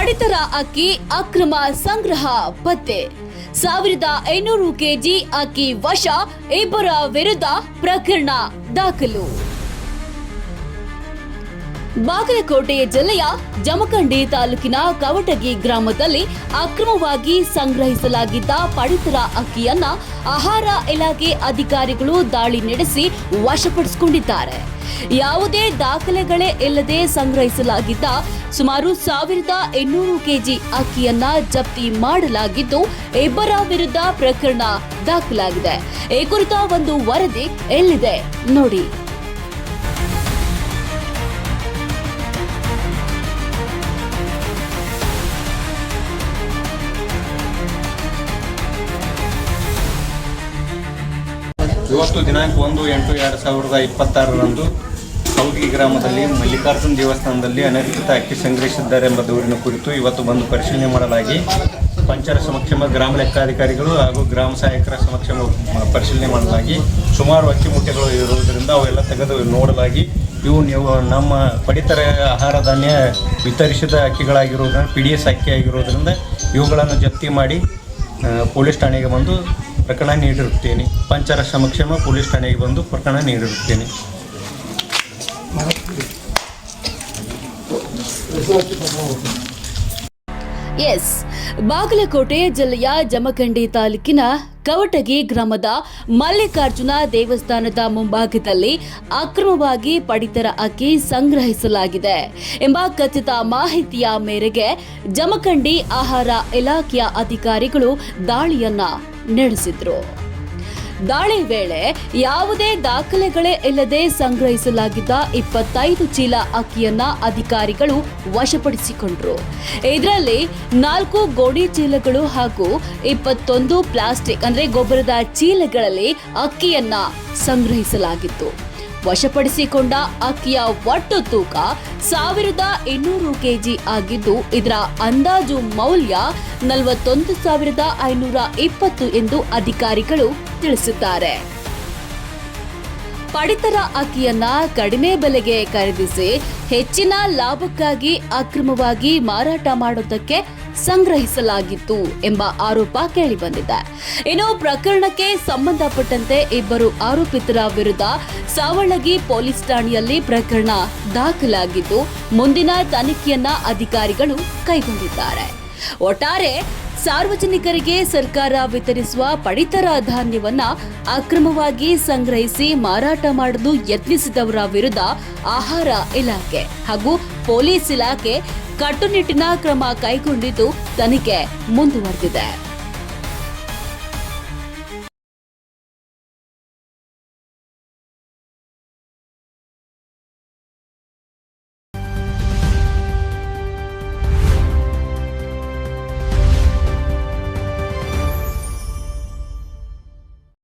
ಪಡಿತರ ಅಕ್ಕಿ ಅಕ್ರಮ ಸಂಗ್ರಹ ಪತ್ತೆ. 1500 ಕೆಜಿ ಅಕ್ಕಿ ವಶ, ಇಬ್ಬರ ವಿರುದ್ಧ ಪ್ರಕರಣ ದಾಖಲು. ಬಾಗಲಕೋಟೆ ಜಿಲ್ಲೆಯ ಜಮಖಂಡಿ ತಾಲೂಕಿನ ಕವಟಗಿ ಗ್ರಾಮದಲ್ಲಿ ಅಕ್ರಮವಾಗಿ ಸಂಗ್ರಹಿಸಲಾಗಿದ್ದ ಪಡಿತರ ಅಕ್ಕಿಯನ್ನ ಆಹಾರ ಇಲಾಖೆ ಅಧಿಕಾರಿಗಳು ದಾಳಿ ನಡೆಸಿ ವಶಪಡಿಸಿಕೊಂಡಿದ್ದಾರೆ. ಯಾವುದೇ ದಾಖಲೆಗಳೇ ಇಲ್ಲದೆ ಸಂಗ್ರಹಿಸಲಾಗಿದ್ದ ಸುಮಾರು 1800 ಕೆಜಿ ಅಕ್ಕಿಯನ್ನ ಜಪ್ತಿ ಮಾಡಲಾಗಿದ್ದು, ಇಬ್ಬರ ವಿರುದ್ಧ ಪ್ರಕರಣ ದಾಖಲಾಗಿದೆ. ಈ ಕುರಿತ ಒಂದು ವರದಿ ಎಲ್ಲಿದೆ ನೋಡಿ. ಇವತ್ತು ದಿನಾಂಕ 1/8/2026 ಕವಟಗಿ ಗ್ರಾಮದಲ್ಲಿ ಮಲ್ಲಿಕಾರ್ಜುನ ದೇವಸ್ಥಾನದಲ್ಲಿ ಅನಧಿಕೃತ ಅಕ್ಕಿ ಸಂಗ್ರಹಿಸಿದ್ದಾರೆ ಎಂಬ ದೂರಿನ ಕುರಿತು ಇವತ್ತು ಬಂದು ಪರಿಶೀಲನೆ ಮಾಡಲಾಗಿ ಪಂಚರ ಸಮಕ್ಷಮ ಗ್ರಾಮ ಲೆಕ್ಕಾಧಿಕಾರಿಗಳು ಹಾಗೂ ಗ್ರಾಮ ಸಹಾಯಕರ ಸಮಕ್ಷಮ ಪರಿಶೀಲನೆ ಮಾಡಲಾಗಿ ಸುಮಾರು ಅಕ್ಕಿ ಮುಟ್ಟೆಗಳು ಇರುವುದರಿಂದ ಅವೆಲ್ಲ ತೆಗೆದು ನೋಡಲಾಗಿ ಇವು ನೀವು ನಮ್ಮ ಪಡಿತರ ಆಹಾರ ಧಾನ್ಯ ವಿತರಿಸಿದ ಅಕ್ಕಿಗಳಾಗಿರುವುದರಿಂದ PDS ಅಕ್ಕಿ ಆಗಿರುವುದರಿಂದ ಇವುಗಳನ್ನು ಜಪ್ತಿ ಮಾಡಿ ಪೊಲೀಸ್ ಠಾಣೆಗೆ ಬಂದು ಪ್ರಕರಣ ನೀಡಿರುತ್ತೇನೆ. ಪಂಚರ ಸಮಕ್ಷಮ ಪೊಲೀಸ್ ಠಾಣೆಗೆ ಬಂದು ಪ್ರಕರಣ ನೀಡಿರುತ್ತೇನೆ. ಬಾಗಲಕೋಟೆ ಜಿಲ್ಲೆಯ ಜಮಖಂಡಿ ತಾಲೂಕಿನ ಕವಟಗಿ ಗ್ರಾಮದ ಮಲ್ಲಿಕಾರ್ಜುನ ದೇವಸ್ಥಾನದ ಮುಂಭಾಗದಲ್ಲಿ ಅಕ್ರಮವಾಗಿ ಪಡಿತರ ಅಕ್ಕಿ ಸಂಗ್ರಹಿಸಲಾಗಿದೆ ಎಂಬ ಖಚಿತ ಮಾಹಿತಿಯ ಮೇರೆಗೆ ಜಮಖಂಡಿ ಆಹಾರ ಇಲಾಖೆಯ ಅಧಿಕಾರಿಗಳು ದಾಳಿಯನ್ನ ನಡೆಸಿದ್ರು. ದಾಳಿ ವೇಳೆ ಯಾವುದೇ ದಾಖಲೆಗಳೇ ಇಲ್ಲದೆ ಸಂಗ್ರಹಿಸಲಾಗಿದ್ದ 25 ಚೀಲ ಅಕ್ಕಿಯನ್ನ ಅಧಿಕಾರಿಗಳು ವಶಪಡಿಸಿಕೊಂಡ್ರು. ಇದರಲ್ಲಿ 4 ಗೋಣಿ ಚೀಲಗಳು ಹಾಗೂ 21 ಪ್ಲಾಸ್ಟಿಕ್ ಗೊಬ್ಬರದ ಚೀಲಗಳಲ್ಲಿ ಅಕ್ಕಿಯನ್ನ ಸಂಗ್ರಹಿಸಲಾಗಿತ್ತು. ವಶಪಡಿಸಿಕೊಂಡ ಅಕ್ಕಿಯ ಒಟ್ಟು ತೂಕ 1200 ಕೆಜಿ ಆಗಿದ್ದು, ಇದರ ಅಂದಾಜು ಮೌಲ್ಯ 41,520 ಎಂದು ಅಧಿಕಾರಿಗಳು ತಿಳಿಸಿದ್ದಾರೆ. ಪಡಿತರ ಅಕ್ಕಿಯನ್ನ ಕಡಿಮೆ ಬೆಲೆಗೆ ಖರೀದಿಸಿ ಹೆಚ್ಚಿನ ಲಾಭಕ್ಕಾಗಿ ಅಕ್ರಮವಾಗಿ ಮಾರಾಟ ಮಾಡುವುದಕ್ಕೆ ಸಂಗ್ರಹಿಸಲಾಗಿತ್ತು ಎಂಬ ಆರೋಪ ಕೇಳಿಬಂದಿದೆ. ಇನ್ನು ಪ್ರಕರಣಕ್ಕೆ ಸಂಬಂಧಪಟ್ಟಂತೆ ಇಬ್ಬರು ಆರೋಪಿತರ ವಿರುದ್ಧ ಸಾವಳಗಿ ಪೊಲೀಸ್ ಠಾಣೆಯಲ್ಲಿ ಪ್ರಕರಣ ದಾಖಲಾಗಿದ್ದು, ಮುಂದಿನ ತನಿಖೆಯನ್ನ ಅಧಿಕಾರಿಗಳು ಕೈಗೊಂಡಿದ್ದಾರೆ. ಒಟ್ಟಾರೆ ಸಾರ್ವಜನಿಕರಿಗೆ ಸರ್ಕಾರ ವಿತರಿಸುವ ಪಡಿತರ ಧಾನ್ಯವನ್ನ ಅಕ್ರಮವಾಗಿ ಸಂಗ್ರಹಿಸಿ ಮಾರಾಟ ಮಾಡಲು ಯತ್ನಿಸಿದವರ ವಿರುದ್ಧ ಆಹಾರ ಇಲಾಖೆ ಹಾಗೂ ಪೊಲೀಸ್ ಇಲಾಖೆ ಕಟ್ಟುನಿಟ್ಟಿನ ಕ್ರಮ ಕೈಗೊಂಡಿದ್ದು, ತನಿಖೆ ಮುಂದುವರೆದಿದೆ.